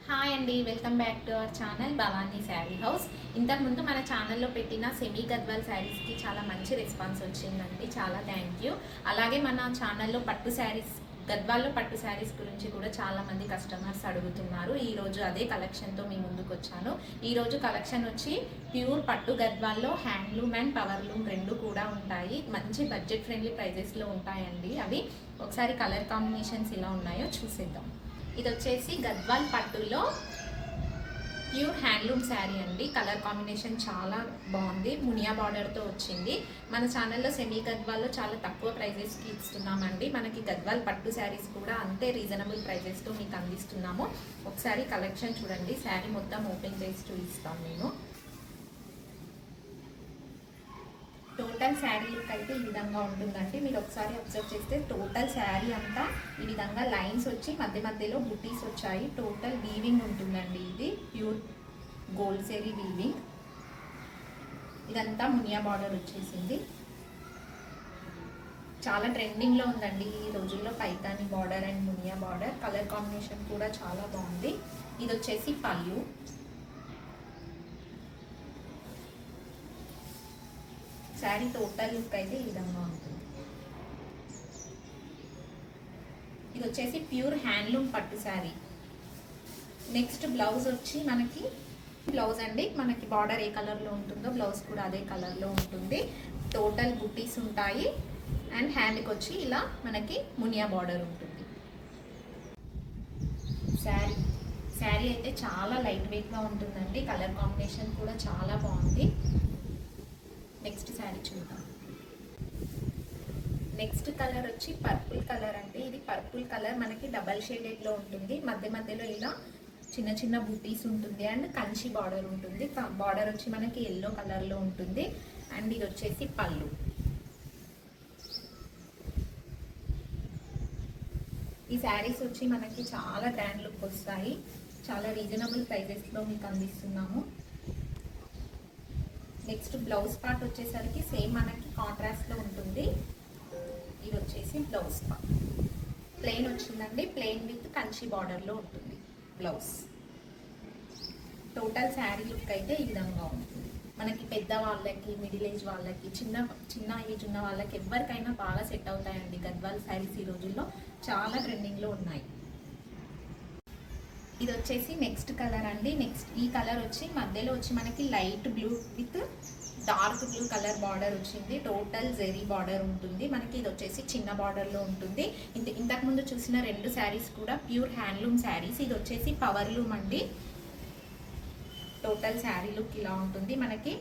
Hi అండి, welcome back to our channel Bhavani sari house. ఇంతకుముందు మన ఛానల్లో పెట్టిన సెమీ గద్వాల్ శారీస్కి చాలా మంచి రెస్పాన్స్ వచ్చిందండి. చాలా థ్యాంక్ యూ. అలాగే మన ఛానల్లో పట్టు శారీస్, గద్వాల్లో పట్టు శారీస్ గురించి కూడా చాలామంది కస్టమర్స్ అడుగుతున్నారు. ఈరోజు అదే కలెక్షన్తో మీ ముందుకు వచ్చాను. ఈరోజు కలెక్షన్ వచ్చి ప్యూర్ పట్టు గద్వాల్లో హ్యాండ్లూమ్ అండ్ పవర్లూమ్ రెండు కూడా ఉంటాయి. మంచి బడ్జెట్ ఫ్రెండ్లీ ప్రైజెస్లో ఉంటాయండి. అవి ఒకసారి కలర్ కాంబినేషన్స్ ఎలా ఉన్నాయో చూసేద్దాం. ఇది వచ్చేసి గద్వాల్ పట్టులో ప్యూర్ హ్యాండ్లూమ్ శారీ అండి. కలర్ కాంబినేషన్ చాలా బాగుంది. మునియా బార్డర్తో వచ్చింది. మన ఛానల్లో సెమీ గద్వాల్లో చాలా తక్కువ ప్రైజెస్కి ఇస్తున్నామండి. మనకి గద్వాల్ పట్టు శారీస్ కూడా అంతే రీజనబుల్ ప్రైజెస్తో మీకు అందిస్తున్నాము. ఒకసారి కలెక్షన్ చూడండి. శారీ మొత్తం ఓపెన్ చేసి చూపిస్తాను నేను. టోటల్ శారీ లుక్ అయితే ఈ విధంగా ఉంటుందండి. మీరు ఒకసారి అబ్జర్వ్ చేస్తే టోటల్ శారీ అంతా ఈ విధంగా లైన్స్ వచ్చి మధ్య మధ్యలో బుటీస్ వచ్చాయి. టోటల్ వీవింగ్ ఉంటుందండి. ఇది ప్యూర్ గోల్డ్ జరీ వీవింగ్. ఇదంతా మునియా బార్డర్ వచ్చేసింది. చాలా ట్రెండింగ్లో ఉందండి ఈ రోజుల్లో Paithani border and Muniya border. Colour combination కూడా చాలా బాగుంది. ఇది వచ్చేసి పళ్ళు. శారీ టోటల్ లుక్ అయితే ఈ విధంగా ఉంటుంది. ఇది వచ్చేసి ప్యూర్ హ్యాండ్లూమ్ పట్టు శారీ. నెక్స్ట్ బ్లౌజ్ వచ్చి మనకి బ్లౌజ్ అండి. మనకి బార్డర్ ఏ కలర్లో ఉంటుందో బ్లౌజ్ కూడా అదే కలర్లో ఉంటుంది. టోటల్ బుటీస్ ఉంటాయి అండ్ హ్యాండ్కి వచ్చి ఇలా మనకి మునియా బార్డర్ ఉంటుంది. శారీ అయితే చాలా లైట్ వెయిట్గా ఉంటుందండి. కలర్ కాంబినేషన్ కూడా చాలా బాగుంది. నెక్స్ట్ శారీ చూద్దాం. నెక్స్ట్ కలర్ వచ్చి పర్పుల్ కలర్ అండి. ఇది పర్పుల్ కలర్ మనకి డబల్ షేడెడ్లో ఉంటుంది. మధ్య మధ్యలో ఇలా చిన్న చిన్న బుటీస్ ఉంటుంది అండ్ కంచి బార్డర్ ఉంటుంది. బార్డర్ వచ్చి మనకి ఎల్లో కలర్లో ఉంటుంది. అండ్ ఇది వచ్చేసి పళ్ళు. ఈ శారీస్ వచ్చి మనకి చాలా గ్రాండ్ లుక్ వస్తాయి. చాలా రీజనబుల్ ప్రైజెస్లో మీకు అందిస్తున్నాము. నెక్స్ట్ బ్లౌజ్ పార్ట్ వచ్చేసరికి సేమ్ మనకి కాంట్రాస్ట్లో ఉంటుంది. ఇది వచ్చేసి బ్లౌజ్ పార్ట్ ప్లెయిన్ వచ్చిందండి. ప్లెయిన్ విత్ కంచి బార్డర్లో ఉంటుంది బ్లౌజ్. టోటల్ శారీ లుక్ అయితే ఈ విధంగా ఉంటుంది. మనకి పెద్ద వాళ్ళకి, మిడిల్ ఏజ్ వాళ్ళకి, చిన్న ఏజ్ ఉన్న వాళ్ళకి ఎవరికైనా బాగా సెట్ అవుతాయండి గద్వాల్ శారీస్. ఈ రోజుల్లో చాలా ట్రెండింగ్లో ఉన్నాయి. ఇది వచ్చేసి నెక్స్ట్ కలర్ అండి. నెక్స్ట్ ఈ కలర్ వచ్చి మధ్యలో వచ్చి మనకి light blue with dark blue colour border వచ్చింది. టోటల్ జెరీ బార్డర్ ఉంటుంది మనకి. ఇది వచ్చేసి చిన్న బార్డర్లో ఉంటుంది. ఇంతకుముందు చూసిన రెండు శారీస్ కూడా ప్యూర్ హ్యాండ్లూమ్ శారీస్. ఇది వచ్చేసి పవర్లూమ్ అండి. టోటల్ శారీ లుక్ ఇలా ఉంటుంది. మనకి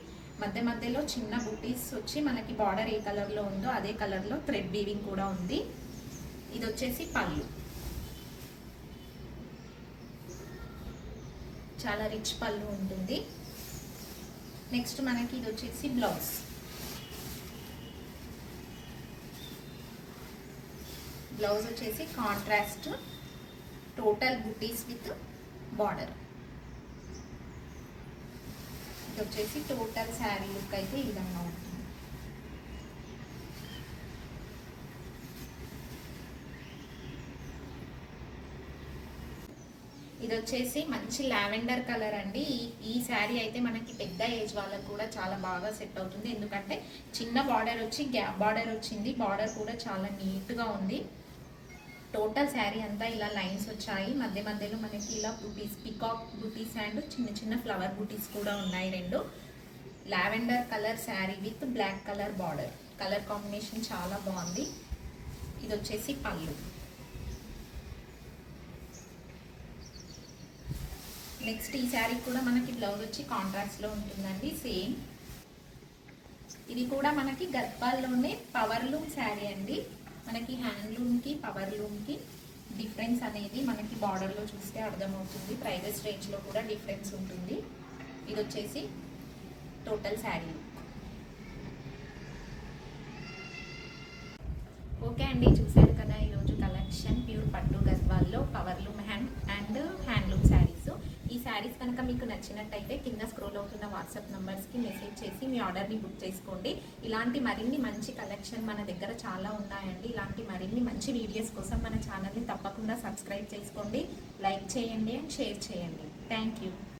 మధ్య మధ్యలో చిన్న బుటీస్ వచ్చి మనకి బార్డర్ ఏ కలర్లో ఉందో అదే కలర్లో థ్రెడ్ వీవింగ్ కూడా ఉంది. ఇది వచ్చేసి పళ్ళు. చాలా రిచ్ పళ్ళు ఉంటుంది. నెక్స్ట్ మనకి ఇది వచ్చేసి బ్లౌజ్. బ్లౌజ్ వచ్చేసి contrast total buttis with border. ఇది వచ్చేసి టోటల్ శారీ లుక్ అయితే ఈ విధంగా ఉంటుంది. ఇది వచ్చేసి మంచి లావెండర్ కలర్ అండి. ఈ శారీ అయితే మనకి పెద్ద ఏజ్ వాళ్ళకు కూడా చాలా బాగా సెట్ అవుతుంది. ఎందుకంటే చిన్న బార్డర్ వచ్చి గ్యాప్ బార్డర్ వచ్చింది. బార్డర్ కూడా చాలా నీట్గా ఉంది. టోటల్ శారీ అంతా ఇలా లైన్స్ వచ్చాయి. మధ్య మధ్యలో మనకి ఇలా బుటీస్, పికాక్ బుటీస్ అండ్ చిన్న చిన్న ఫ్లవర్ బుటీస్ కూడా ఉన్నాయి రెండు. Lavender colour sari with black colour border. Colour combination చాలా బాగుంది. ఇది వచ్చేసి పళ్ళు. నెక్స్ట్ ఈ శారీ కూడా మనకి బ్లౌజ్ వచ్చి కాంట్రాస్ట్లో ఉంటుందండి సేమ్. ఇది కూడా మనకి గద్వాల్లోనే పవర్లూమ్ శారీ అండి. మనకి హ్యాండ్లూమ్కి పవర్లూమ్కి డిఫరెన్స్ అనేది మనకి బార్డర్లో చూస్తే అర్థమవుతుంది. ప్రైజెస్ రేంజ్లో కూడా డిఫరెన్స్ ఉంటుంది. ఇది వచ్చేసి టోటల్ శారీ. ఓకే అండి, చూసారు కదా ఈరోజు కలెక్షన్ ప్యూర్ పట్టు గద్వాల్లో పవర్లూమ్ అండ్ హ్యాండ్లూమ్ శారీస్. ఈ శారీస్ కనుక మీకు నచ్చినట్టయితే కింద స్క్రోల్ అవుతున్న వాట్సాప్ నంబర్స్కి మెసేజ్ చేసి మీ ఆర్డర్ని బుక్ చేసుకోండి. ఇలాంటి మరిన్ని మంచి కలెక్షన్ మన దగ్గర చాలా ఉన్నాయండి. ఇలాంటి మరిన్ని మంచి వీడియోస్ కోసం మన ఛానల్ని తప్పకుండా సబ్స్క్రైబ్ చేసుకోండి, లైక్ చేయండి అండ్ షేర్ చేయండి. Thank you.